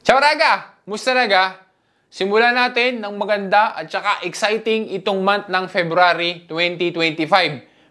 Ciao Raga! Musta Raga? Simulan natin ng maganda at saka exciting itong month ng February 2025.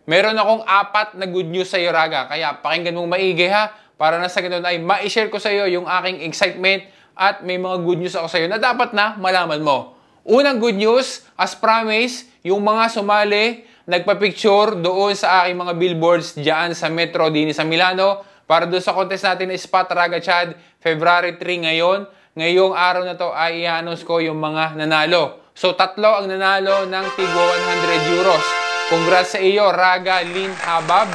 Meron akong 4 na good news sa iyo Raga, kaya pakinggan mong maigi ha, para na sa ganun ay ma-share ko sa iyo yung aking excitement at may mga good news ako sa iyo na dapat na malaman mo. Unang good news, as promised, yung mga sumali, nagpa-picture doon sa aking mga billboards dyan sa Metro din sa Milano para doon sa contest natin na Spot Raga Chad, February 3 ngayon. Ngayong araw na to ay i-announce ko yung mga nanalo. So, 3 ang nanalo ng Tigo 100 euros. Congrats sa iyo, Raga Lynn Habab.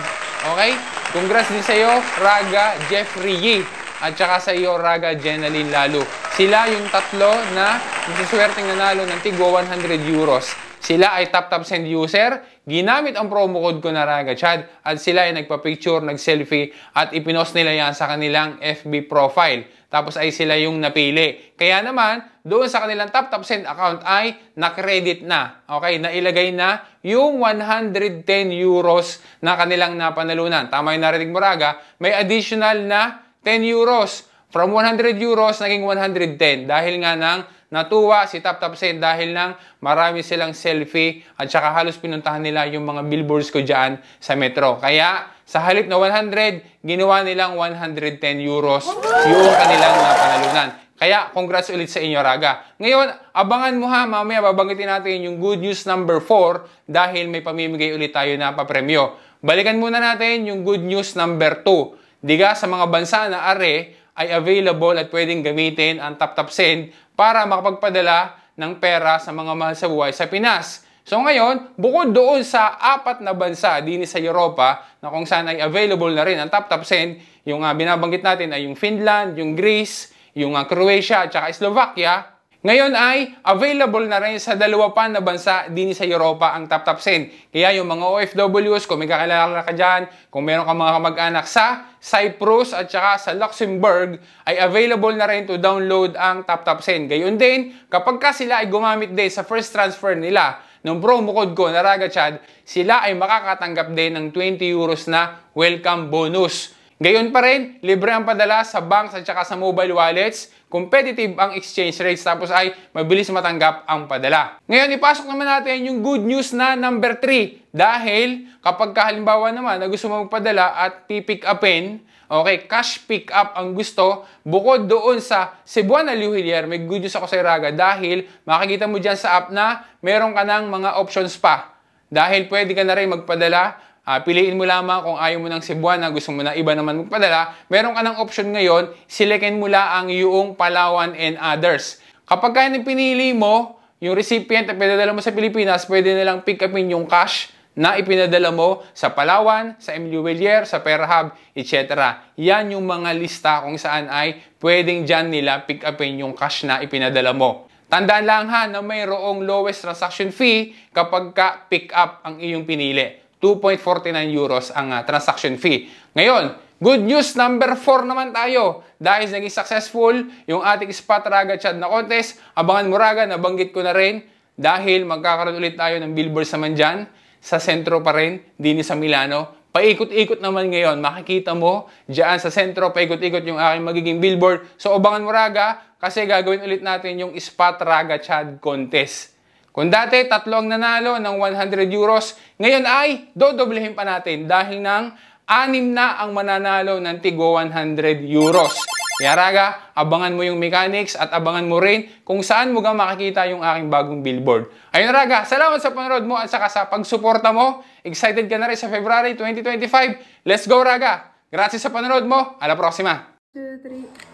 Okay? Congrats din sa iyo, Raga Jeffrey Yi. At saka sa iyo, Raga Jenaline Lalu. Sila yung 3 na masiswerteng nanalo ng Tigo 100 euros. Sila ay top send user, ginamit ang promo code ko na Raga Chad at sila ay nagpa-picture, nag-selfie at ipinost nila yan sa kanilang FB profile. Tapos ay sila yung napili. Kaya naman, doon sa kanilang top send account ay na-credit na. Okay, nailagay na yung 110 euros na kanilang napanalunan. Tama yung narinig mo Raga, may additional na 10 euros. From 100 euros, naging 110 dahil nga nang natuwa si top send dahil nang marami silang selfie at saka halos pinuntahan nila yung mga billboards ko dyan sa Metro. Kaya sa halip na 100, ginawa nilang 110 euros yung kanilang napanalunan. Kaya congrats ulit sa inyo Raga. Ngayon, abangan mo ha, mamaya babanggitin natin yung good news number 4 dahil may pamimigay ulit tayo na papremyo. Balikan muna natin yung good news number 2. Diga sa mga bansa na are ay available at pwedeng gamitin ang top send para makapagpadala ng pera sa mga mahal sa buhay sa Pinas. So ngayon, bukod doon sa 4 na bansa din sa Europa na kung saan ay available na rin ang top send, yung binabanggit natin ay yung Finland, yung Greece, yung Croatia at saka Slovakia. Ngayon ay available na rin sa 2 pa na bansa din sa Europa ang top send. Kaya yung mga OFWs, kung may kakilala ka dyan, kung meron ka mga kamag-anak sa Cyprus at saka sa Luxembourg, ay available na rin to download ang top send. Gayon din, kapag ka sila ay gumamit din sa first transfer nila ng promo code ko na Raga Chad, sila ay makakatanggap din ng 20 euros na welcome bonus. Gayon pa rin, libre ang padala sa banks at saka sa mobile wallets, competitive ang exchange rates, tapos ay mabilis matanggap ang padala. Ngayon, ipasok naman natin yung good news na number 3. Dahil kapag halimbawa naman na gusto mo magpadala at pipick upin, okay, cash pick up ang gusto, bukod doon sa Cebuana Luhilier, may good news ako sa Raga dahil makikita mo dyan sa app na meron ka ng mga options pa. Dahil pwede ka na rin magpadala. Piliin mo lamang kung ayaw mo ng Cebuana, gusto mo na iba naman magpadala, meron ka ng option ngayon, silekin mo lang yung Palawan and others. Kapag kaya pinili mo, yung recipient na pinadala mo sa Pilipinas, pwede nilang pick upin yung cash na ipinadala mo sa Palawan, sa Luhilier, sa Perhab, etc. Yan yung mga lista kung saan ay pwedeng dyan nila pick upin yung cash na ipinadala mo. Tandaan lang ha na mayroong lowest transaction fee kapag ka pick up ang iyong pinili. 2.49 euros ang transaction fee. Ngayon, good news number 4 naman tayo. Dahil naging successful yung ating Spot Raga Chad na contest, abangan mo Raga, nabanggit ko na rin, dahil magkakaroon ulit tayo ng billboards naman dyan, sa sentro pa rin, din sa Milano. Paikot-ikot naman ngayon, makikita mo, dyan sa sentro, paikot-ikot yung aking magiging billboard. So, abangan mo Raga, kasi gagawin ulit natin yung Spot Raga Chad contest. Kung dati, 3 ang nanalo ng 100 euros, ngayon ay dodoblehin pa natin dahil ng 6 na ang mananalo ng Tigo 100 euros. Kaya Raga, abangan mo yung mechanics at abangan mo rin kung saan mo makikita yung aking bagong billboard. Ayun Raga, salamat sa panonood mo at saka sa pagsuporta mo. Excited ka na rin sa February 2025. Let's go Raga! Grazie sa panonood mo. Alla prossima! 2, 3